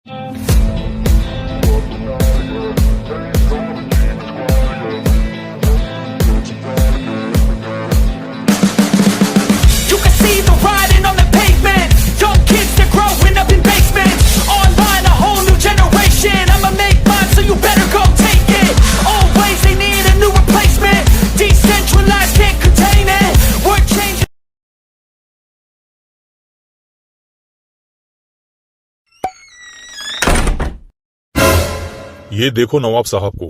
You can see the writing on the pavement. Young kids, they're growing up in basements. Online, a whole new generation. I'ma make mine, so you better go take it. Always, they need a new replacement. Decentralized, can't contain it. We're changing. ये देखो नवाब साहब को।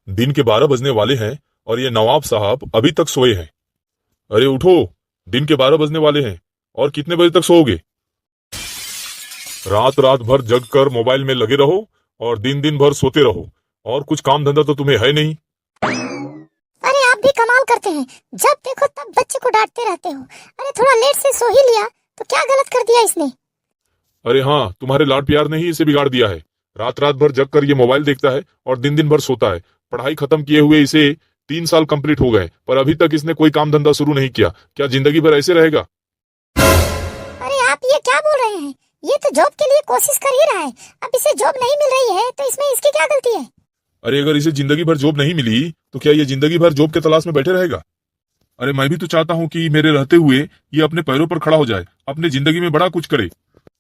दिन के 12 बजने वाले हैं और ये नवाब साहब अभी तक सोए हैं। अरे उठो, दिन के 12 बजने वाले हैं और कितने बजे तक सोओगे? रात रात भर जग कर मोबाइल में लगे रहो और दिन दिन भर सोते रहो और कुछ काम धंधा तो तुम्हें है नहीं। अरे आप भी कमाल करते हैं, जब देखो तब बच्चे को डांटते रहते हो। अरे थोड़ा लेट से सो ही लिया तो क्या गलत कर दिया इसने? अरे हाँ, तुम्हारे लाड प्यार ने ही इसे बिगाड़ दिया है। रात रात भर जग कर ये मोबाइल देखता है और दिन दिन भर सोता है। पढ़ाई खत्म किए हुए इसे 3 साल कंप्लीट हो गए पर अभी तक इसने कोई काम धंधा शुरू नहीं किया। क्या जिंदगी भर ऐसे रहेगा? अरे आप ये क्या बोल रहे हैं? ये तो जॉब के लिए कोशिश कर ही रहा है। अब इसे जॉब नहीं मिल रही है तो इसमें इसकी क्या गलती है? अरे अगर इसे जिंदगी भर जॉब नहीं मिली तो क्या ये जिंदगी भर जॉब के तलाश में बैठे रहेगा? अरे मैं भी तो चाहता हूँ कि मेरे रहते हुए ये अपने पैरों पर खड़ा हो जाए, अपने जिंदगी में बड़ा कुछ करे।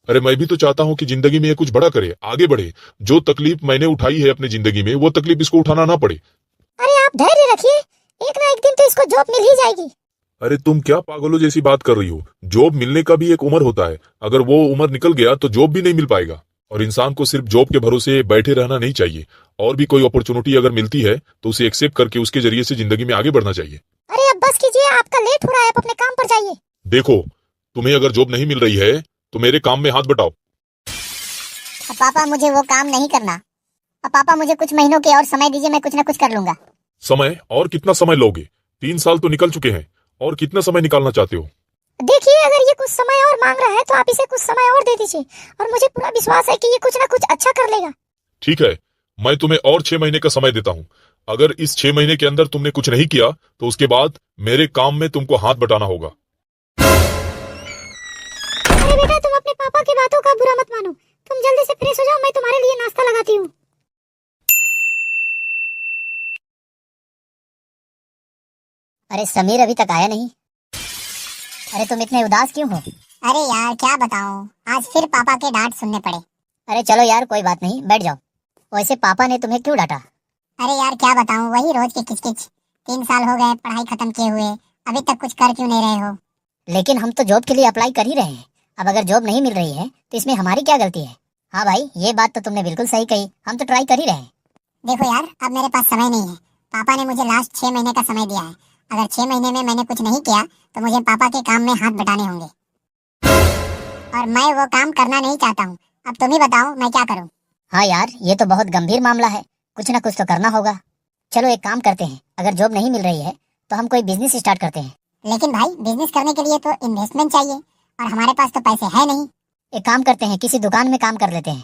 अरे मैं भी तो चाहता हूँ कि जिंदगी में ये कुछ बड़ा करे, आगे बढ़े। जो तकलीफ मैंने उठाई है अपनी जिंदगी में वो तकलीफ इसको उठाना ना पड़े। अरे आप धैर्य रखिए, एक ना एक दिन तो इसको जॉब मिल ही जाएगी। अरे तुम क्या पागलों जैसी बात कर रही हो? जॉब मिलने का भी एक उम्र होता है। अगर वो उम्र निकल गया तो जॉब भी नहीं मिल पाएगा। और इंसान को सिर्फ जॉब के भरोसे बैठे रहना नहीं चाहिए। और भी कोई अपॉर्चुनिटी अगर मिलती है तो उसे एक्सेप्ट करके उसके जरिए से जिंदगी में आगे बढ़ना चाहिए। अरे अब बस कीजिए, आपका लेट हो रहा है, आप अपने काम पर जाइए। देखो, तुम्हें अगर जॉब नहीं मिल रही है तो मेरे काम में हाथ बटाओ। पापा मुझे वो काम नहीं करना। पापा मुझे कुछ महीनों के और समय दीजिए, मैं कुछ ना कुछ कर लूंगा। समय? और कितना समय लोगे? 3 साल तो निकल चुके हैं और कितना समय निकालना चाहते हो? देखिए, अगर ये कुछ समय और मांग रहा है तो आप इसे कुछ समय और दे दीजिए और मुझे पूरा विश्वास है कि ये कुछ ना कुछ अच्छा कर लेगा। ठीक है, मैं तुम्हें और 6 महीने का समय देता हूँ। अगर इस 6 महीने के अंदर तुमने कुछ नहीं किया तो उसके बाद मेरे काम में तुमको हाथ बटाना होगा। अरे बेटा, तुम अपने पापा की बातों का बुरा मत मानो। तुम जल्दी से फ्रेश हो जाओ, मैं तुम्हारे लिए नाश्ता लगाती हूँ। अरे समीर अभी तक आया नहीं। अरे तुम इतने उदास क्यों हो? अरे यार क्या बताऊं, आज फिर पापा के डांट सुनने पड़े। अरे चलो यार, कोई बात नहीं, बैठ जाओ। वैसे पापा ने तुम्हें क्यों डांटा? अरे यार क्या बताऊं, वही रोज की किचकिच। 3 साल हो गए पढ़ाई खत्म किए हुए, अभी तक कुछ कर क्यों नहीं रहे हो? लेकिन हम तो जॉब के लिए अप्लाई कर ही रहे हैं। अब अगर जॉब नहीं मिल रही है तो इसमें हमारी क्या गलती है? हाँ भाई, ये बात तो तुमने बिल्कुल सही कही, हम तो ट्राई कर ही रहे हैं। देखो यार, अब मेरे पास समय नहीं है। पापा ने मुझे लास्ट 6 महीने का समय दिया है। अगर 6 महीने में मैंने कुछ नहीं किया तो मुझे पापा के काम में हाथ बटाने होंगे और मैं वो काम करना नहीं चाहता हूँ। अब तुम ही बताओ मैं क्या करूँ? हाँ यार, ये तो बहुत गंभीर मामला है, कुछ ना कुछ तो करना होगा। चलो एक काम करते हैं, अगर जॉब नहीं मिल रही है तो हम कोई बिजनेस स्टार्ट करते हैं। लेकिन भाई, बिजनेस करने के लिए तो इन्वेस्टमेंट चाहिए और हमारे पास तो पैसे है नहीं। एक काम करते हैं, किसी दुकान में काम कर लेते हैं।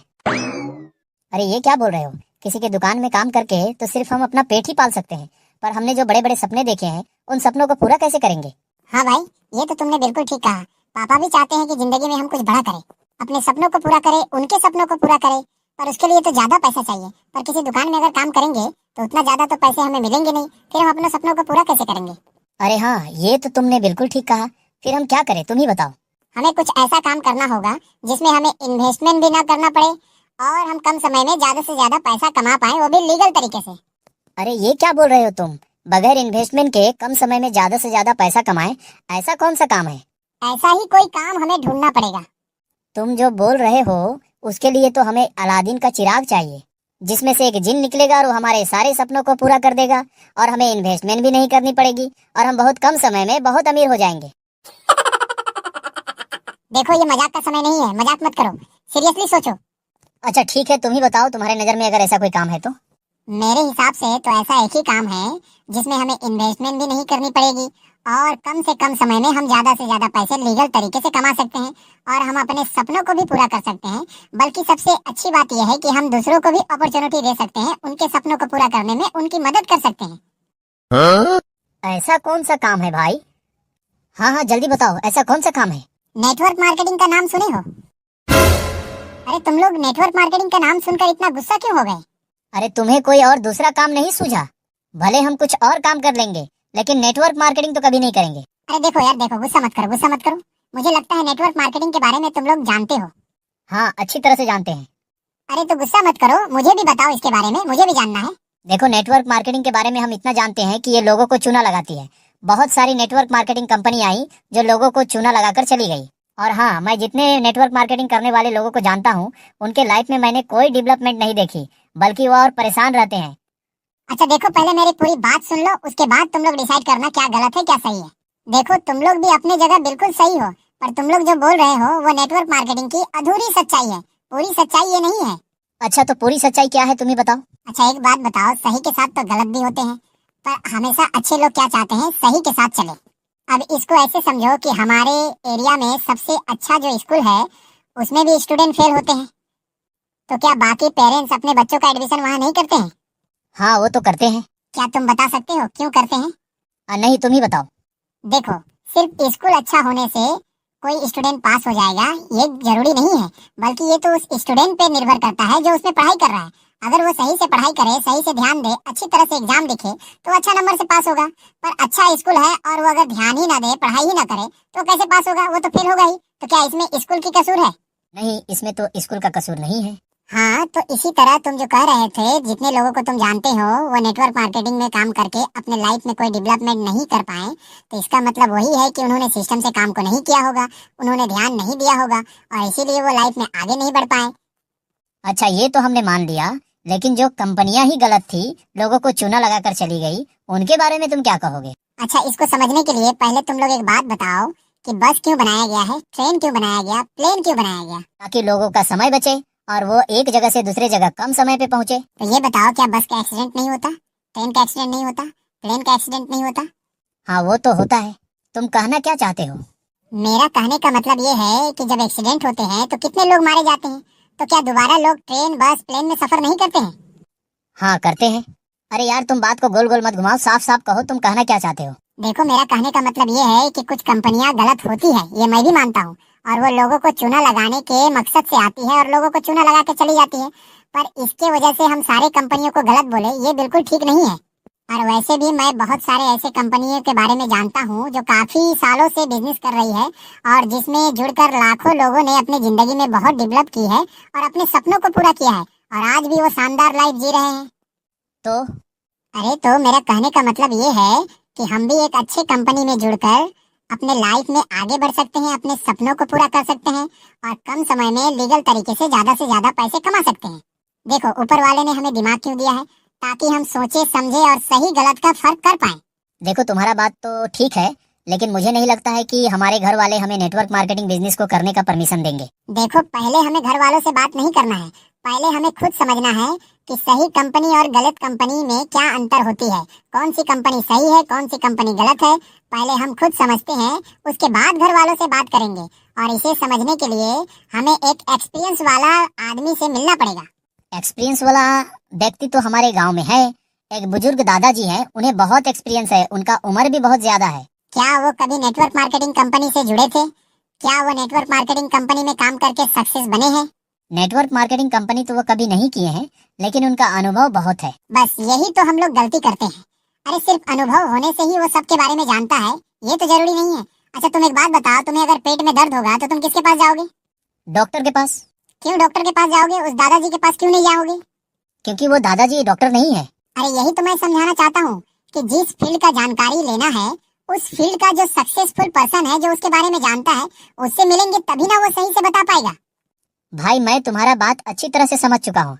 अरे ये क्या बोल रहे हो? किसी के दुकान में काम करके तो सिर्फ हम अपना पेट ही पाल सकते हैं, पर हमने जो बड़े बड़े सपने देखे हैं उन सपनों को पूरा कैसे करेंगे? हाँ भाई, ये तो तुमने बिल्कुल ठीक कहा। पापा भी चाहते हैं कि जिंदगी में हम कुछ बड़ा करें, अपने सपनों को पूरा करें, उनके सपनों को पूरा करें, पर उसके लिए तो ज्यादा पैसा चाहिए। पर किसी दुकान में अगर काम करेंगे तो उतना ज्यादा तो पैसे हमें मिलेंगे नहीं, फिर हम अपने सपनों को पूरा कैसे करेंगे? अरे हाँ, ये तो तुमने बिल्कुल ठीक कहा। फिर हम क्या करें, तुम ही बताओ। हमें कुछ ऐसा काम करना होगा जिसमें हमें इन्वेस्टमेंट भी ना करना पड़े और हम कम समय में ज्यादा से ज्यादा पैसा कमा पाए, वो भी लीगल तरीके से। अरे ये क्या बोल रहे हो तुम? बगैर इन्वेस्टमेंट के कम समय में ज्यादा से ज्यादा पैसा कमाए, ऐसा कौन सा काम है? ऐसा ही कोई काम हमें ढूंढना पड़ेगा। तुम जो बोल रहे हो उसके लिए तो हमें अलादीन का चिराग चाहिए, जिसमें से एक जिन निकलेगा और वो हमारे सारे सपनों को पूरा कर देगा और हमें इन्वेस्टमेंट भी नहीं करनी पड़ेगी और हम बहुत कम समय में बहुत अमीर हो जाएंगे। देखो, ये मजाक का समय नहीं है, मजाक मत करो, सीरियसली सोचो। अच्छा ठीक है, तुम ही बताओ, तुम्हारे नजर में अगर ऐसा कोई काम है तो? मेरे हिसाब से तो ऐसा एक ही काम है जिसमें हमें इन्वेस्टमेंट भी नहीं करनी पड़ेगी और कम से कम समय में हम ज्यादा से ज्यादा पैसे लीगल तरीके से कमा सकते हैं और हम अपने सपनों को भी पूरा कर सकते हैं। बल्कि सबसे अच्छी बात यह है कि हम दूसरों को भी अपॉर्चुनिटी दे सकते हैं, उनके सपनों को पूरा करने में उनकी मदद कर सकते हैं। ऐसा कौन सा काम है भाई? हाँ हाँ जल्दी बताओ, ऐसा कौन सा काम है? नेटवर्क मार्केटिंग का नाम सुने हो? अरे तुम लोग नेटवर्क मार्केटिंग का नाम सुनकर इतना गुस्सा क्यों हो गए? अरे तुम्हें कोई और दूसरा काम नहीं सूझा? भले हम कुछ और काम कर लेंगे, लेकिन नेटवर्क मार्केटिंग तो कभी नहीं करेंगे। अरे देखो यार देखो, गुस्सा मत करो, गुस्सा मत करो। मुझे लगता है नेटवर्क मार्केटिंग के बारे में तुम लोग जानते हो। हाँ, अच्छी तरह से जानते हैं। अरे तो गुस्सा मत करो, मुझे भी बताओ इसके बारे में, मुझे भी जानना है। देखो, नेटवर्क मार्केटिंग के बारे में हम इतना जानते हैं कि ये लोगों को चूना लगाती है। बहुत सारी नेटवर्क मार्केटिंग कंपनी आई जो लोगों को चूना लगाकर चली गई। और हाँ, मैं जितने नेटवर्क मार्केटिंग करने वाले लोगों को जानता हूँ, उनके लाइफ में मैंने कोई डेवलपमेंट नहीं देखी, बल्कि वो और परेशान रहते हैं। अच्छा देखो, पहले मेरी पूरी बात सुन लो, उसके बाद तुम लोग डिसाइड करना क्या गलत है क्या सही है। देखो, तुम लोग भी अपनी जगह बिल्कुल सही हो, पर तुम लोग जो बोल रहे हो वो नेटवर्क मार्केटिंग की अधूरी सच्चाई है, पूरी सच्चाई ये नहीं है। अच्छा, तो पूरी सच्चाई क्या है, तुम ही बताओ। अच्छा एक बात बताओ, सही के साथ तो गलत भी होते हैं, पर हमेशा अच्छे लोग क्या चाहते हैं, सही के साथ चले। अब इसको ऐसे समझो कि हमारे एरिया में सबसे अच्छा जो स्कूल है उसमें भी स्टूडेंट फेल होते हैं, तो क्या बाकी पेरेंट्स अपने बच्चों का एडमिशन वहाँ नहीं करते हैं? हाँ, वो तो करते हैं। क्या तुम बता सकते हो क्यों करते हैं? नहीं, तुम ही बताओ। देखो, सिर्फ स्कूल अच्छा होने से कोई स्टूडेंट पास हो जाएगा ये जरूरी नहीं है, बल्कि ये तो उस स्टूडेंट पे निर्भर करता है जो उसमें पढ़ाई कर रहा है। अगर वो सही से पढ़ाई करे, सही से ध्यान दे, अच्छी तरह से एग्जाम लिखे, तो अच्छा नंबर से पास होगा। पर अच्छा स्कूल है और वो अगर ध्यान ही ना दे, पढ़ाई ही ना करे, तो कैसे पास होगा? वो तो फेल होगा ही। तो क्या इसमें स्कूल की कसूर है? नहीं, इसमें तो स्कूल का कसूर नहीं है। हाँ, तो इसी तरह तुम जो कह रहे थे, जितने लोगों को तुम जानते हो वो नेटवर्क मार्केटिंग में काम करके अपने लाइफ में कोई डेवलपमेंट नहीं कर पाए, तो इसका मतलब वही है कि उन्होंने सिस्टम से काम को नहीं किया होगा, उन्होंने ध्यान नहीं दिया होगा, और इसीलिए वो लाइफ में आगे नहीं बढ़ पाए। अच्छा, ये तो हमने मान लिया, लेकिन जो कंपनियां ही गलत थी, लोगों को चूना लगाकर चली गई, उनके बारे में तुम क्या कहोगे? अच्छा, इसको समझने के लिए पहले तुम लोग एक बात बताओ कि बस क्यों बनाया गया है, ट्रेन क्यों बनाया गया, प्लेन क्यों बनाया गया? ताकि लोगों का समय बचे और वो एक जगह से दूसरे जगह कम समय पे पहुंचे। तो ये बताओ, क्या बस का एक्सीडेंट नहीं होता, ट्रेन का एक्सीडेंट नहीं होता, प्लेन का एक्सीडेंट नहीं होता? हाँ, वो तो होता है। तुम कहना क्या चाहते हो? मेरा कहने का मतलब ये है कि जब एक्सीडेंट होते हैं तो कितने लोग मारे जाते हैं, तो क्या दोबारा लोग ट्रेन बस प्लेन में सफर नहीं करते हैं? हाँ, करते हैं। अरे यार, तुम बात को गोल गोल मत घुमाओ, साफ साफ कहो तुम कहना क्या चाहते हो। देखो, मेरा कहने का मतलब ये है कि कुछ कंपनियां गलत होती है, ये मैं भी मानता हूँ, और वो लोगों को चूना लगाने के मकसद से आती है और लोगों को चूना लगा के चली जाती है। पर इसके वजह से हम सारे कंपनियों को गलत बोले, ये बिल्कुल ठीक नहीं है। और वैसे भी मैं बहुत सारे ऐसे कंपनियों के बारे में जानता हूँ जो काफी सालों से बिजनेस कर रही है और जिसमें जुड़कर लाखों लोगों ने अपनी जिंदगी में बहुत डेवलप की है और अपने सपनों को पूरा किया है, और आज भी वो शानदार लाइफ जी रहे हैं। तो अरे, तो मेरा कहने का मतलब ये है कि हम भी एक अच्छे कंपनी में जुड़कर अपने लाइफ में आगे बढ़ सकते हैं, अपने सपनों को पूरा कर सकते हैं और कम समय में लीगल तरीके से ज्यादा पैसे कमा सकते हैं। देखो, ऊपर वाले ने हमें दिमाग क्यों दिया है? ताकि हम सोचे समझे और सही गलत का फर्क कर पाए। देखो, तुम्हारा बात तो ठीक है, लेकिन मुझे नहीं लगता है कि हमारे घर वाले हमें नेटवर्क मार्केटिंग बिजनेस को करने का परमिशन देंगे। देखो, पहले हमें घर वालों से बात नहीं करना है, पहले हमें खुद समझना है कि सही कंपनी और गलत कंपनी में क्या अंतर होती है, कौन सी कंपनी सही है, कौन सी कंपनी गलत है। पहले हम खुद समझते हैं, उसके बाद घर वालों से बात करेंगे, और इसे समझने के लिए हमें एक एक्सपीरियंस वाला आदमी से मिलना पड़ेगा। एक्सपीरियंस वाला व्यक्ति तो हमारे गांव में है, एक बुजुर्ग दादाजी हैं, उन्हें बहुत एक्सपीरियंस है, उनका उम्र भी बहुत ज्यादा है। क्या वो कभी नेटवर्क मार्केटिंग कंपनी से जुड़े थे? क्या वो नेटवर्क मार्केटिंग कंपनी में काम करके सक्सेस बने हैं? नेटवर्क मार्केटिंग कंपनी तो वो कभी नहीं किए हैं, लेकिन उनका अनुभव बहुत है। बस यही तो हम लोग गलती करते हैं। अरे, सिर्फ अनुभव होने से ही वो सबके बारे में जानता है, ये तो जरूरी नहीं है। अच्छा, तुम एक बात बताओ, तुम्हें अगर पेट में दर्द होगा तो तुम किसके पास जाओगे? डॉक्टर के पास। क्यों डॉक्टर के पास जाओगे, उस दादाजी के पास क्यों नहीं जाओगे? क्योंकि वो दादाजी डॉक्टर नहीं है। अरे, यही तो मैं समझाना चाहता हूँ कि जिस फील्ड का जानकारी लेना है, उस फील्ड का जो सक्सेसफुल पर्सन है, जो उसके बारे में जानता है, उससे मिलेंगे तभी ना वो सही से बता पाएगा। भाई, मैं तुम्हारा बात अच्छी तरह से समझ चुका हूँ,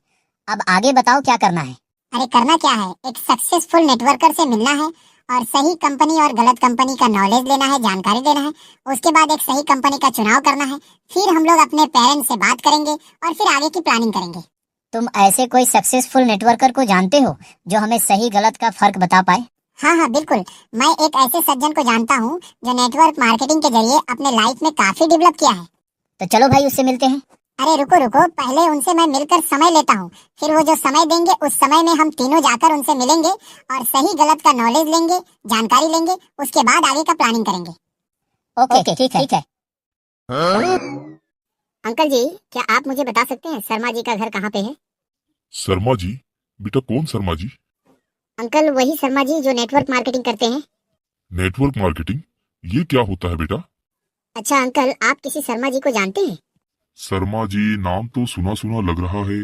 अब आगे बताओ क्या करना है। अरे, करना क्या है, एक सक्सेसफुल नेटवर्कर से मिलना है और सही कंपनी और गलत कंपनी का नॉलेज लेना है, जानकारी लेना है। उसके बाद एक सही कंपनी का चुनाव करना है, फिर हम लोग अपने पेरेंट्स से बात करेंगे और फिर आगे की प्लानिंग करेंगे। तुम ऐसे कोई सक्सेसफुल नेटवर्कर को जानते हो जो हमें सही गलत का फर्क बता पाए? हाँ, बिल्कुल। मैं एक ऐसे सज्जन को जानता हूँ जो नेटवर्क मार्केटिंग के जरिए अपने लाइफ में काफी डेवलप किया है। तो चलो भाई, उससे मिलते हैं। अरे रुको, पहले उनसे मैं मिलकर समय लेता हूँ, फिर वो जो समय देंगे उस समय में हम तीनों जाकर उनसे मिलेंगे और सही गलत का नॉलेज लेंगे, जानकारी लेंगे, उसके बाद आगे का प्लानिंग करेंगे। ओके, ठीक है। अंकल जी, क्या आप मुझे बता सकते हैं शर्मा जी का घर कहाँ पे है? शर्मा जी? बेटा कौन शर्मा जी? अंकल वही शर्मा जी जो नेटवर्क मार्केटिंग करते हैं। Network marketing? ये क्या होता है बेटा? अच्छा अंकल, आप किसी शर्मा जी को जानते हैं? शर्मा जी नाम तो सुना सुना लग रहा है।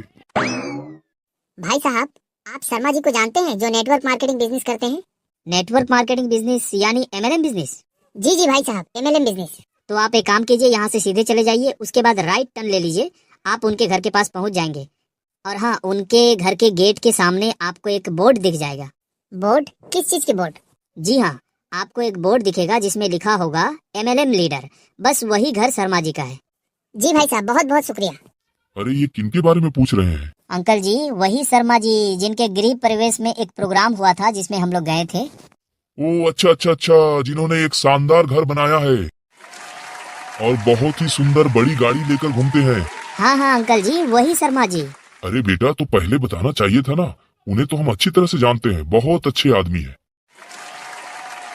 भाई साहब, आप शर्मा जी को जानते हैं जो नेटवर्क मार्केटिंग बिजनेस करते हैं? नेटवर्क मार्केटिंग बिजनेस यानी MLM बिजनेस? जी जी भाई साहब, MLM बिजनेस। तो आप एक काम कीजिए, यहाँ से सीधे चले जाइए, उसके बाद राइट टर्न ले लीजिए, आप उनके घर के पास पहुंच जाएंगे। और हाँ, उनके घर के गेट के सामने आपको एक बोर्ड दिख जाएगा। बोर्ड? किस चीज के बोर्ड? जी हाँ, आपको एक बोर्ड दिखेगा जिसमें लिखा होगा MLM लीडर। बस वही घर शर्मा जी का है। जी भाई साहब, बहुत बहुत शुक्रिया। अरे ये किनके बारे में पूछ रहे हैं? अंकल जी, वही शर्मा जी जिनके गृह प्रवेश में एक प्रोग्राम हुआ था जिसमें हम लोग गए थे। ओ अच्छा अच्छा अच्छा, जिन्होंने एक शानदार घर बनाया है और बहुत ही सुंदर बड़ी गाड़ी लेकर घूमते हैं। हाँ हाँ अंकल जी, वही शर्मा जी। अरे बेटा तो पहले बताना चाहिए था ना, उन्हें तो हम अच्छी तरह से जानते हैं, बहुत अच्छे आदमी हैं।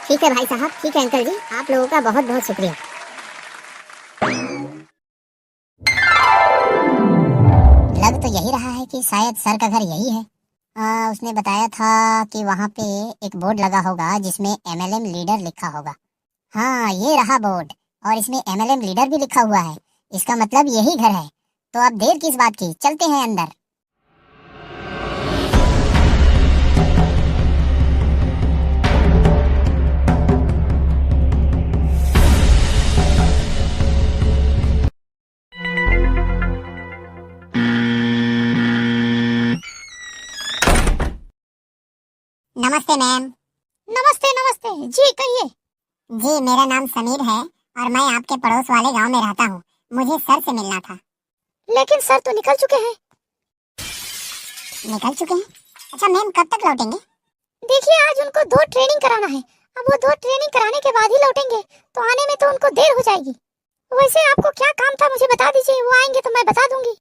ठीक है भाई साहब, ठीक है अंकल जी, आप लोगों का बहुत बहुत शुक्रिया। लग तो यही रहा है कि शायद सर का घर यही है। उसने बताया था कि वहाँ पे एक बोर्ड लगा होगा जिसमें MLM लीडर लिखा होगा। हाँ, ये रहा बोर्ड, और इसमें MLM लीडर भी लिखा हुआ है। इसका मतलब यही घर है। तो अब देर किस बात की, चलते हैं अंदर। नमस्ते मैम। नमस्ते नमस्ते जी, कहिए। जी, मेरा नाम समीर है और मैं आपके पड़ोस वाले गांव में रहता हूँ। मुझे सर से मिलना था। लेकिन सर तो निकल चुके हैं। निकल चुके हैं? अच्छा मैम, कब तक लौटेंगे? देखिए, आज उनको 2 ट्रेनिंग कराना है। अब वो 2 ट्रेनिंग कराने के बाद ही लौटेंगे, तो आने में तो उनको देर हो जाएगी। वैसे आपको क्या काम था मुझे बता दीजिए, वो आएंगे तो मैं बता दूंगी।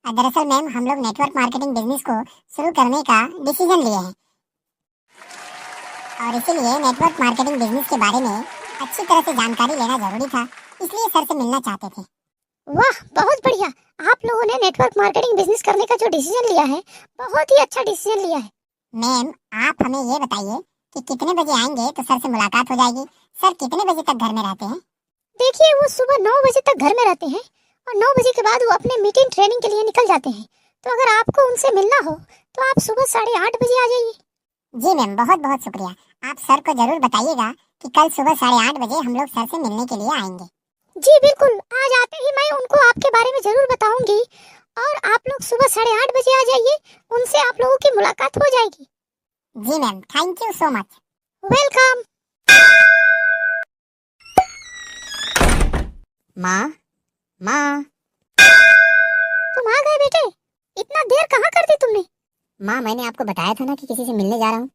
दरअसल मैम, हम लोग नेटवर्क मार्केटिंग बिजनेस को शुरू करने का डिसीजन लिए हैं और इसीलिए नेटवर्क मार्केटिंग बिजनेस के बारे में अच्छी तरह से जानकारी लेना जरूरी था, इसलिए सर से मिलना चाहते थे। वाह, बहुत बढ़िया। आप लोगों ने नेटवर्क मार्केटिंग बिजनेस करने का जो डिसीजन लिया है, बहुत ही अच्छा डिसीजन लिया है। मैम, आप हमें ये बताइए कि कितने बजे आएंगे तो सर से मुलाकात हो जाएगी। सर कितने बजे तक घर में रहते हैं? देखिए, वो सुबह 9 बजे तक घर में रहते हैं और 9 बजे के बाद वो अपने मीटिंग ट्रेनिंग के लिए निकल जाते हैं। तो अगर आपको उनसे मिलना हो तो आप सुबह 8:30 बजे आ जाइए। जी मैम, बहुत बहुत शुक्रिया। आप सर को जरूर बताइएगा कि कल सुबह 8:30 बजे हम लोग सर से मिलने के लिए आएंगे। जी बिल्कुल, आज आते ही मैं उनको आपके बारे में जरूर बताऊंगी और आप लोग सुबह 8:30 बजे आ जाइए, उनसे आप लोगों की मुलाकात हो जाएगी। जी ma'am, thank you so much. Welcome. माँ, माँ, तुम आ गए बेटे? इतना देर कहाँ कर दी तुमने? माँ, मैंने आपको बताया था ना कि किसी से मिलने जा रहा हूँ,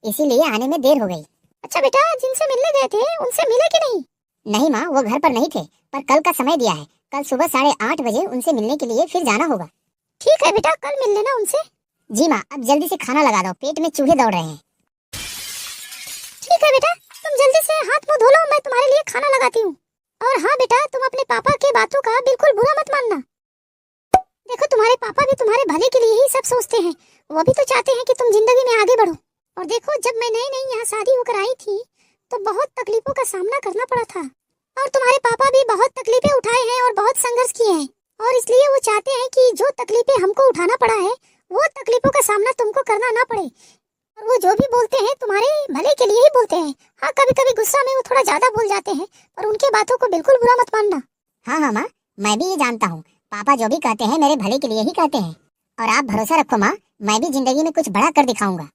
इसीलिए आने में देर हो गई। अच्छा बेटा, जिनसे मिलने गए थे उनसे मिले कि नहीं? नहीं माँ, वो घर पर नहीं थे, पर कल का समय दिया है, कल सुबह 8:30 बजे उनसे मिलने के लिए फिर जाना होगा। ठीक है बेटा, कल मिल लेना उनसे। जी माँ, अब जल्दी से खाना लगा दो, पेट में चूहे दौड़ रहे हैं। ठीक है बेटा, तुम जल्दी से हाथ मुंह धो लो, मैं तुम्हारे लिए खाना लगाती हूँ। और हाँ बेटा, तुम अपने पापा के बातों का बिल्कुल बुरा मत मानना। देखो, तुम्हारे पापा भी तुम्हारे भले के लिए ही सब सोचते हैं, वो भी तो चाहते हैं कि तुम जिंदगी में आगे बढ़ो। और देखो, जब मैं नई नई यहाँ शादी होकर आई थी तो बहुत तकलीफों का सामना करना पड़ा था, और तुम्हारे पापा भी बहुत तकलीफें उठाए हैं और बहुत संघर्ष किए हैं, और इसलिए वो चाहते हैं कि जो तकलीफें हमको उठाना पड़ा है वो तकलीफों का सामना तुमको करना ना पड़े। और वो जो भी बोलते हैं तुम्हारे भले के लिए ही बोलते हैं। हाँ, कभी कभी गुस्सा में वो थोड़ा ज्यादा बोल जाते हैं, पर उनके बातों को बिल्कुल बुरा मत मानना। हाँ हाँ माँ, मैं भी ये जानता हूँ, पापा जो भी कहते हैं मेरे भले के लिए ही कहते हैं। और आप भरोसा रखो माँ, मैं भी जिंदगी में कुछ बड़ा कर दिखाऊंगा।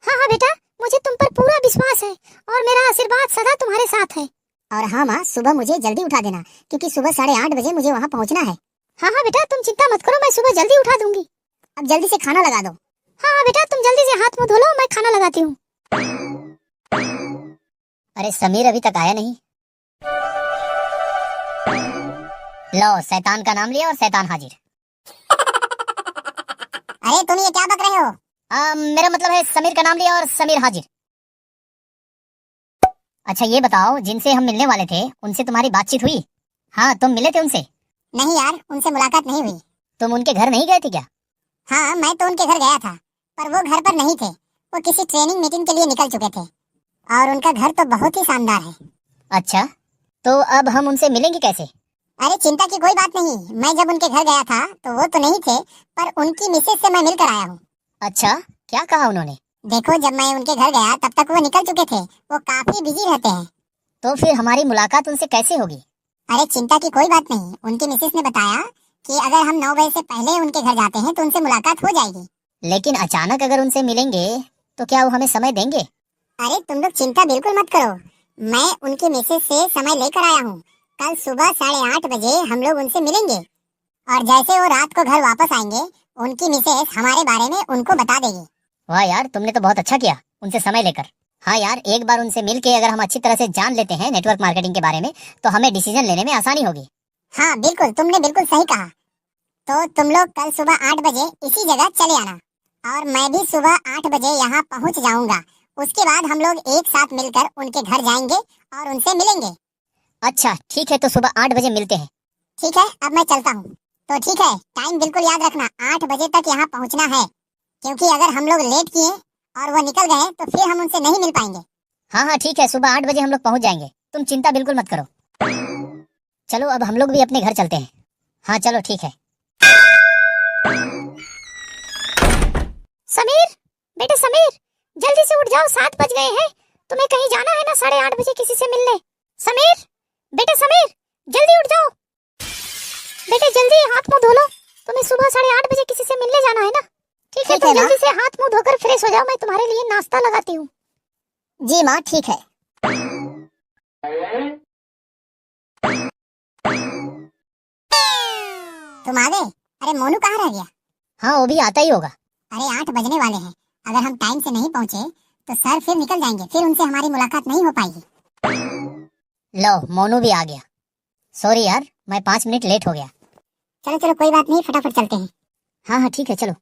हाँ हाँ बेटा, मुझे तुम पर पूरा विश्वास है और मेरा आशीर्वाद सदा तुम्हारे साथ है। और हाँ माँ, सुबह मुझे जल्दी उठा देना, क्योंकि सुबह 8:30 बजे मुझे वहाँ पहुँचना है। हाँ हाँ बेटा, तुम चिंता मत करो, मैं सुबह जल्दी उठा दूंगी। अब जल्दी से खाना लगा दो। हाँ हाँ बेटा, तुम जल्दी से हाथ मुंह धो लो, मैं खाना लगाती हूँ। अरे समीर अभी तक आया नहीं। लो, शैतान का नाम लिया और शैतान हाजिर। अरे तुम ये क्या बक रहे हो? मेरा मतलब है समीर का नाम लिया और समीर हाजिर। अच्छा ये बताओ, जिनसे हम मिलने वाले थे उनसे तुम्हारी बातचीत हुई? हाँ, तुम मिले थे उनसे? नहीं यार, उनसे मुलाकात नहीं हुई। तुम उनके घर नहीं गए थे क्या? हाँ, मैं तो उनके घर गया था, पर वो घर पर नहीं थे। वो किसी ट्रेनिंग मीटिंग के लिए निकल चुके थे, और उनका घर तो बहुत ही शानदार है। अच्छा, तो अब हम उनसे मिलेंगे कैसे? अरे चिंता की कोई बात नहीं। मैं जब उनके घर गया था तो वो तो नहीं थे, पर उनकी मिसेज से मैं मिलकर आया हूँ। अच्छा, क्या कहा उन्होंने? देखो, जब मैं उनके घर गया तब तक वो निकल चुके थे। वो काफी बिजी रहते हैं। तो फिर हमारी मुलाकात उनसे कैसे होगी? अरे चिंता की कोई बात नहीं। उनकी मिसेज ने बताया कि अगर हम 9 बजे से पहले उनके घर जाते हैं तो उनसे मुलाकात हो जाएगी। लेकिन अचानक अगर उनसे मिलेंगे तो क्या वो हमें समय देंगे? अरे तुम लोग चिंता बिल्कुल मत करो। मैं उनकी मिसेज से समय लेकर आया हूँ। कल सुबह 8:30 बजे हम लोग उनसे मिलेंगे, और जैसे वो रात को घर वापस आएंगे, उनकी मिसेज हमारे बारे में उनको बता देगी। वाह यार, तुमने तो बहुत अच्छा किया उनसे समय लेकर। हाँ यार, एक बार उनसे मिलके अगर हम अच्छी तरह से जान लेते हैं नेटवर्क मार्केटिंग के बारे में, तो हमें डिसीजन लेने में आसानी होगी। हाँ बिल्कुल, तुमने बिल्कुल सही कहा। तो तुम लोग कल सुबह 8 बजे इसी जगह चले आना, और मैं भी सुबह 8 बजे यहाँ पहुँच जाऊंगा। उसके बाद हम लोग एक साथ मिलकर उनके घर जाएंगे और उनसे मिलेंगे। अच्छा ठीक है, तो सुबह 8 बजे मिलते हैं। ठीक है, अब मैं चलता हूँ। तो ठीक है, टाइम बिल्कुल याद रखना, 8 बजे तक यहाँ पहुँचना है, क्योंकि अगर हम लोग लेट किए और वो निकल गए तो फिर हम उनसे नहीं मिल पाएंगे। हाँ हाँ ठीक है, सुबह 8 बजे हम लोग पहुँच जाएंगे। तुम चिंता बिल्कुल मत करो। चलो अब हम लोग भी अपने घर चलते हैं। हाँ चलो ठीक है। समीर, बेटे समीर, जल्दी से उठ जाओ, 7 बज गए हैं। तुम्हें कहीं जाना है ना 8:30 बजे किसी से मिलने। समीर, बेटे समीर, जल्दी उठ जाओ। बेटे जल्दी हाथ मुंह धो लो, तुम्हें सुबह 8:30 बजे किसी से मिलने जाना है ना। ठीक है, तुम जल्दी से हाथ मुंह धोकर फ्रेश हो जाओ, मैं तुम्हारे लिए नाश्ता लगाती हूँ। जी माँ, ठीक है। तुम आ गए? अरे मोनू कहाँ रह गया? हाँ, वो भी आता ही होगा। अरे 8 बजने वाले हैं, अगर हम टाइम से नहीं पहुँचे तो सर फिर निकल जाएंगे, फिर उनसे हमारी मुलाकात नहीं हो पाएगी। लो, मोनू भी आ गया। सॉरी यार, मैं 5 मिनट लेट हो गया। चलो चलो कोई बात नहीं, फटाफट चलते हैं। हाँ हाँ ठीक है, चलो।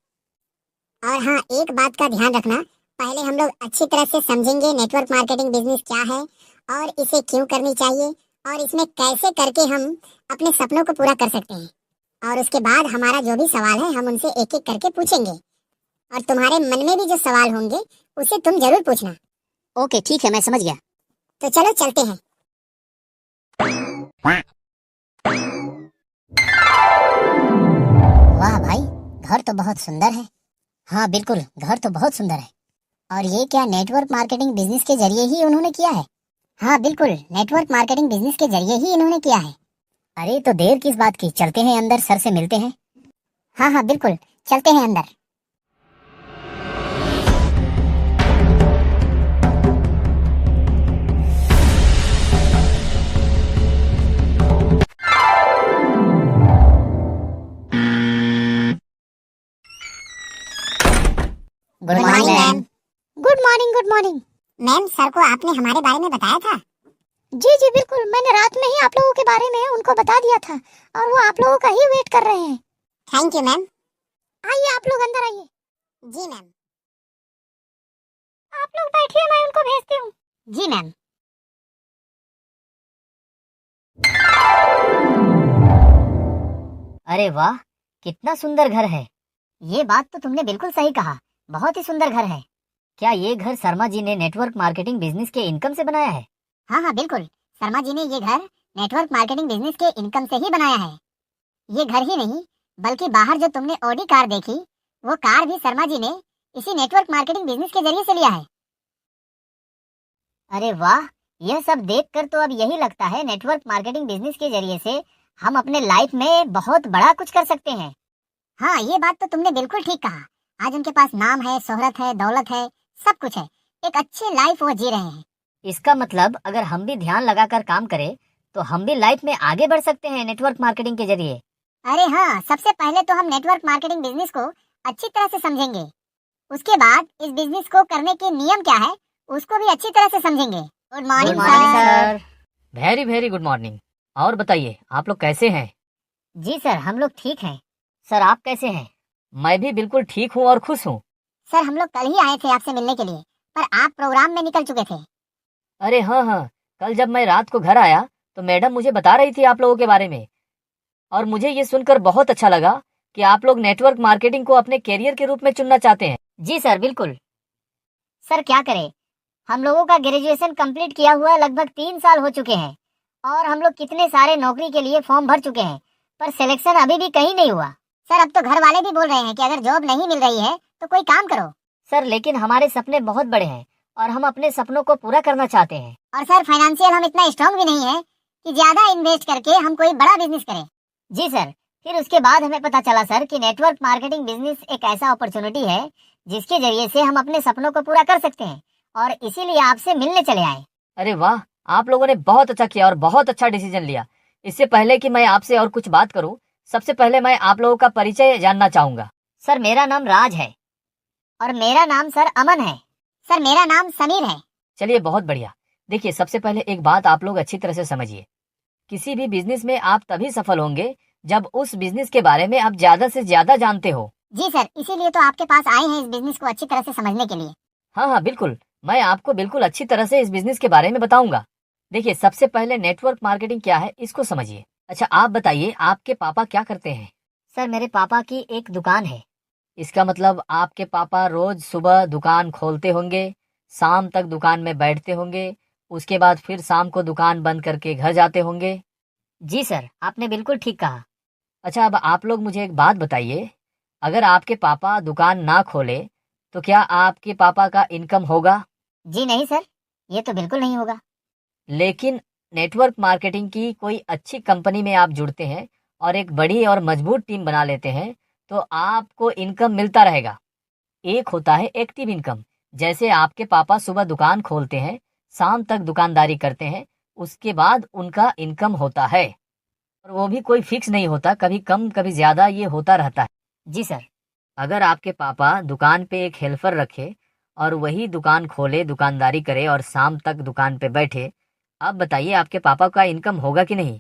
और हाँ, एक बात का ध्यान रखना, पहले हम लोग अच्छी तरह से समझेंगे नेटवर्क मार्केटिंग बिजनेस क्या है और इसे क्यों करनी चाहिए, और इसमें कैसे करके हम अपने सपनों को पूरा कर सकते हैं। और उसके बाद हमारा जो भी सवाल है हम उनसे एक एक करके पूछेंगे, और तुम्हारे मन में भी जो सवाल होंगे उसे तुम जरूर पूछना। ओके ठीक है, मैं समझ गया। तो चलो चलते हैं। वाह भाई, घर तो बहुत सुंदर है। हाँ बिल्कुल, घर तो बहुत सुंदर है। और ये क्या नेटवर्क मार्केटिंग बिजनेस के जरिए ही उन्होंने किया है? हाँ बिल्कुल, नेटवर्क मार्केटिंग बिजनेस के जरिए ही इन्होंने किया है। अरे तो देर किस बात की, चलते हैं अंदर, सर से मिलते हैं। हाँ हाँ बिल्कुल, चलते हैं अंदर। Good morning ma'am. Good morning, good morning. Ma'am, sir को आपने हमारे बारे में बताया था? जी जी बिल्कुल, मैंने रात में ही आप लोगों के बारे में उनको बता दिया था, और वो आप लोगों का ही वेट कर रहे हैं। Thank you ma'am. आइए आप लोग अंदर आइए। जी मैम। आप लोग बैठिए, मैं उनको भेजती हूँ। जी मैम। अरे वाह, कितना सुंदर घर है। ये बात तो तुमने बिल्कुल सही कहा, बहुत ही सुंदर घर है। क्या ये घर शर्मा जी ने नेटवर्क मार्केटिंग बिजनेस के इनकम से बनाया है? हाँ हाँ बिल्कुल, शर्मा जी ने ये घर नेटवर्क मार्केटिंग बिजनेस के इनकम से ही बनाया है। ये घर ही नहीं, बल्कि बाहर जो तुमने ऑडी कार देखी, वो कार भी शर्मा जी ने इसी नेटवर्क मार्केटिंग बिजनेस के जरिए से लिया है। अरे वाह, यह सब देखकर तो अब यही लगता है नेटवर्क मार्केटिंग बिजनेस के जरिए से हम अपने लाइफ में बहुत बड़ा कुछ कर सकते हैं। हाँ, ये बात तो तुमने बिल्कुल ठीक कहा। आज उनके पास नाम है, शोहरत है, दौलत है, सब कुछ है। एक अच्छी लाइफ वो जी रहे हैं। इसका मतलब अगर हम भी ध्यान लगाकर काम करें तो हम भी लाइफ में आगे बढ़ सकते हैं नेटवर्क मार्केटिंग के जरिए। अरे हाँ, सबसे पहले तो हम नेटवर्क मार्केटिंग बिजनेस को अच्छी तरह से समझेंगे। उसके बाद इस बिजनेस को करने के नियम क्या है उसको भी अच्छी तरह से समझेंगे। Good morning sir. Very very good morning. और बताइए, आप लोग कैसे हैं? जी सर, हम लोग ठीक हैं। सर आप कैसे हैं? मैं भी बिल्कुल ठीक हूँ और खुश हूँ। सर हम लोग कल ही आए थे आपसे मिलने के लिए, पर आप प्रोग्राम में निकल चुके थे। अरे हाँ हाँ, कल जब मैं रात को घर आया तो मैडम मुझे बता रही थी आप लोगों के बारे में। और मुझे ये सुनकर बहुत अच्छा लगा कि आप लोग नेटवर्क मार्केटिंग को अपने कैरियर के रूप में चुनना चाहते हैं। जी सर, बिल्कुल। सर क्या करें, हम लोगों का ग्रेजुएशन कंप्लीट किया हुआ लगभग 3 साल हो चुके हैं और हम लोग कितने सारे नौकरी के लिए फॉर्म भर चुके हैं, पर सिलेक्शन अभी भी कहीं नहीं हुआ। सर अब तो घर वाले भी बोल रहे हैं कि अगर जॉब नहीं मिल रही है तो कोई काम करो। सर लेकिन हमारे सपने बहुत बड़े हैं और हम अपने सपनों को पूरा करना चाहते हैं। और सर फाइनेंशियल हम इतना स्ट्रांग भी नहीं है कि ज्यादा इन्वेस्ट करके हम कोई बड़ा बिजनेस करें। जी सर। फिर उसके बाद हमें पता चला सर कि नेटवर्क मार्केटिंग बिजनेस एक ऐसा अपॉर्चुनिटी है जिसके जरिए से हम अपने सपनों को पूरा कर सकते हैं और इसीलिए आपसे मिलने चले आए। अरे वाह, आप लोगों ने बहुत अच्छा किया और बहुत अच्छा डिसीजन लिया। इससे पहले कि मैं आपसे और कुछ बात करूं, सबसे पहले मैं आप लोगों का परिचय जानना चाहूंगा। सर मेरा नाम राज है। और मेरा नाम सर अमन है। सर मेरा नाम समीर है। चलिए बहुत बढ़िया। देखिए सबसे पहले एक बात आप लोग अच्छी तरह से समझिए, किसी भी बिजनेस में आप तभी सफल होंगे जब उस बिजनेस के बारे में आप ज्यादा से ज्यादा जानते हो। जी सर, इसीलिए तो आपके पास आए हैं इस बिजनेस को अच्छी तरह से समझने के लिए। हाँ हाँ बिल्कुल, मैं आपको बिल्कुल अच्छी तरह से इस बिजनेस के बारे में बताऊंगा। देखिए सबसे पहले नेटवर्क मार्केटिंग क्या है इसको समझिए। अच्छा आप बताइए, आपके पापा क्या करते हैं? सर मेरे पापा की एक दुकान है। इसका मतलब आपके पापा रोज सुबह दुकान खोलते होंगे, शाम तक दुकान में बैठते होंगे, उसके बाद फिर शाम को दुकान बंद करके घर जाते होंगे। जी सर, आपने बिल्कुल ठीक कहा। अच्छा अब आप लोग मुझे एक बात बताइए, अगर आपके पापा दुकान ना खोले तो क्या आपके पापा का इनकम होगा? जी नहीं सर, ये तो बिल्कुल नहीं होगा। लेकिन नेटवर्क मार्केटिंग की कोई अच्छी कंपनी में आप जुड़ते हैं और एक बड़ी और मजबूत टीम बना लेते हैं तो आपको इनकम मिलता रहेगा। एक होता है एक्टिव इनकम, जैसे आपके पापा सुबह दुकान खोलते हैं, शाम तक दुकानदारी करते हैं, उसके बाद उनका इनकम होता है और वो भी कोई फिक्स नहीं होता, कभी कम कभी ज्यादा ये होता रहता है। जी सर। अगर आपके पापा दुकान पे एक हेल्पर रखे और वही दुकान खोले, दुकानदारी करे और शाम तक दुकान पे बैठे, आप बताइए आपके पापा का इनकम होगा कि नहीं?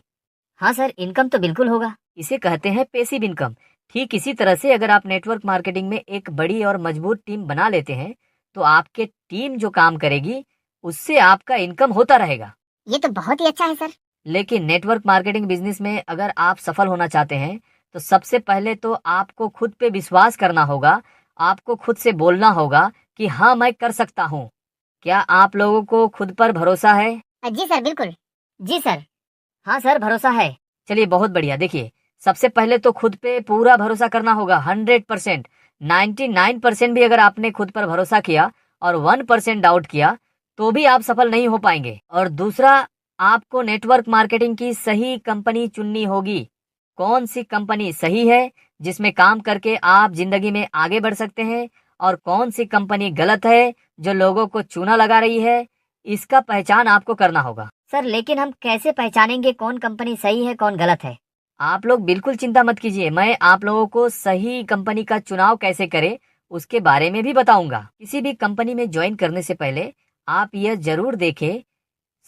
हाँ सर, इनकम तो बिल्कुल होगा। इसे कहते हैं पैसिव इनकम। ठीक इसी तरह से अगर आप नेटवर्क मार्केटिंग में एक बड़ी और मजबूत टीम बना लेते हैं तो आपके टीम जो काम करेगी उससे आपका इनकम होता रहेगा। ये तो बहुत ही अच्छा है सर। लेकिन नेटवर्क मार्केटिंग बिजनेस में अगर आप सफल होना चाहते हैं तो सबसे पहले तो आपको खुद पे विश्वास करना होगा, आपको खुद से बोलना होगा कि हाँ मैं कर सकता हूँ। क्या आप लोगों को खुद पर भरोसा है? जी सर बिल्कुल। जी सर। हाँ सर भरोसा है। चलिए बहुत बढ़िया। देखिए सबसे पहले तो खुद पे पूरा भरोसा करना होगा, 100%। 99% भी अगर आपने खुद पर भरोसा किया और 1% डाउट किया तो भी आप सफल नहीं हो पाएंगे। और दूसरा, आपको नेटवर्क मार्केटिंग की सही कंपनी चुननी होगी। कौन सी कंपनी सही है जिसमें काम करके आप जिंदगी में आगे बढ़ सकते हैं और कौन सी कंपनी गलत है जो लोगों को चूना लगा रही है, इसका पहचान आपको करना होगा। सर लेकिन हम कैसे पहचानेंगे कौन कंपनी सही है कौन गलत है? आप लोग बिल्कुल चिंता मत कीजिए, मैं आप लोगों को सही कंपनी का चुनाव कैसे करें उसके बारे में भी बताऊंगा। किसी भी कंपनी में ज्वाइन करने से पहले आप यह जरूर देखें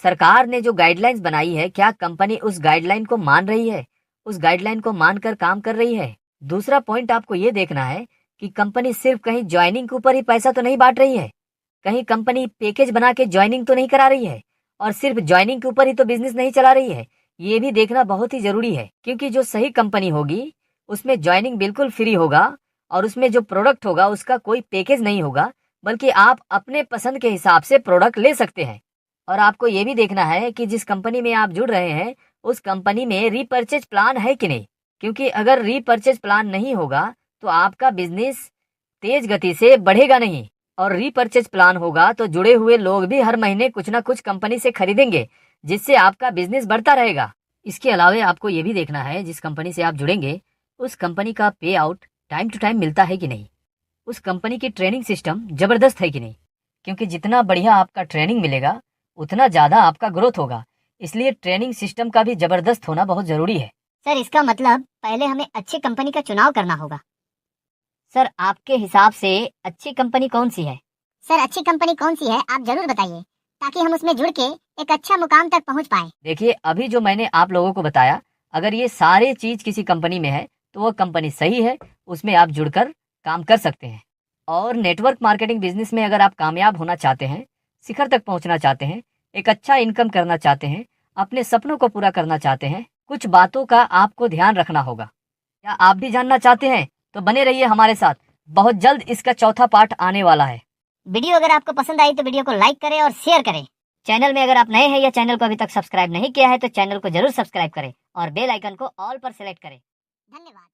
सरकार ने जो गाइडलाइंस बनाई है क्या कंपनी उस गाइडलाइन को मान रही है, उस गाइडलाइन को मानकर काम कर रही है। दूसरा पॉइंट आपको ये देखना है कि कंपनी सिर्फ कहीं ज्वाइनिंग के ऊपर ही पैसा तो नहीं बांट रही है, कहीं कंपनी पैकेज बना के ज्वाइनिंग तो नहीं करा रही है और सिर्फ ज्वाइनिंग के ऊपर ही तो बिजनेस नहीं चला रही है। ये भी देखना बहुत ही जरूरी है, क्योंकि जो सही कंपनी होगी उसमें ज्वाइनिंग बिल्कुल फ्री होगा और उसमें जो प्रोडक्ट होगा उसका कोई पैकेज नहीं होगा, बल्कि आप अपने पसंद के हिसाब से प्रोडक्ट ले सकते हैं। और आपको ये भी देखना है कि जिस कंपनी में आप जुड़ रहे हैं उस कंपनी में रीपर्चेज प्लान है कि नहीं, क्योंकि अगर रीपर्चेज प्लान नहीं होगा तो आपका बिजनेस तेज गति से बढ़ेगा नहीं, और रीपर्चेज प्लान होगा तो जुड़े हुए लोग भी हर महीने कुछ ना कुछ कंपनी से खरीदेंगे, जिससे आपका बिजनेस बढ़ता रहेगा। इसके अलावा आपको ये भी देखना है जिस कंपनी से आप जुड़ेंगे उस कंपनी का पे आउट टाइम टू टाइम मिलता है कि नहीं, उस कंपनी की ट्रेनिंग सिस्टम जबरदस्त है कि नहीं, क्योंकि जितना बढ़िया आपका ट्रेनिंग मिलेगा उतना ज्यादा आपका ग्रोथ होगा। इसलिए ट्रेनिंग सिस्टम का भी जबरदस्त होना बहुत जरूरी है। सर इसका मतलब पहले हमें अच्छी कंपनी का चुनाव करना होगा। सर आपके हिसाब से अच्छी कंपनी कौन सी है? सर अच्छी कंपनी कौन सी है आप जरूर बताइए, ताकि हम उसमें जुड़ के एक अच्छा मुकाम तक पहुंच पाए। देखिए अभी जो मैंने आप लोगों को बताया, अगर ये सारे चीज किसी कंपनी में है तो वो कंपनी सही है, उसमें आप जुड़कर काम कर सकते हैं। और नेटवर्क मार्केटिंग बिजनेस में अगर आप कामयाब होना चाहते हैं, शिखर तक पहुंचना चाहते हैं, एक अच्छा इनकम करना चाहते हैं, अपने सपनों को पूरा करना चाहते हैं, कुछ बातों का आपको ध्यान रखना होगा। क्या आप भी जानना चाहते हैं? तो बने रहिए हमारे साथ, बहुत जल्द इसका चौथा पार्ट आने वाला है। वीडियो अगर आपको पसंद आई तो वीडियो को लाइक करें और शेयर करें। चैनल में अगर आप नए हैं या चैनल को अभी तक सब्सक्राइब नहीं किया है तो चैनल को जरूर सब्सक्राइब करें और बेल आइकन को ऑल पर सेलेक्ट करें। धन्यवाद।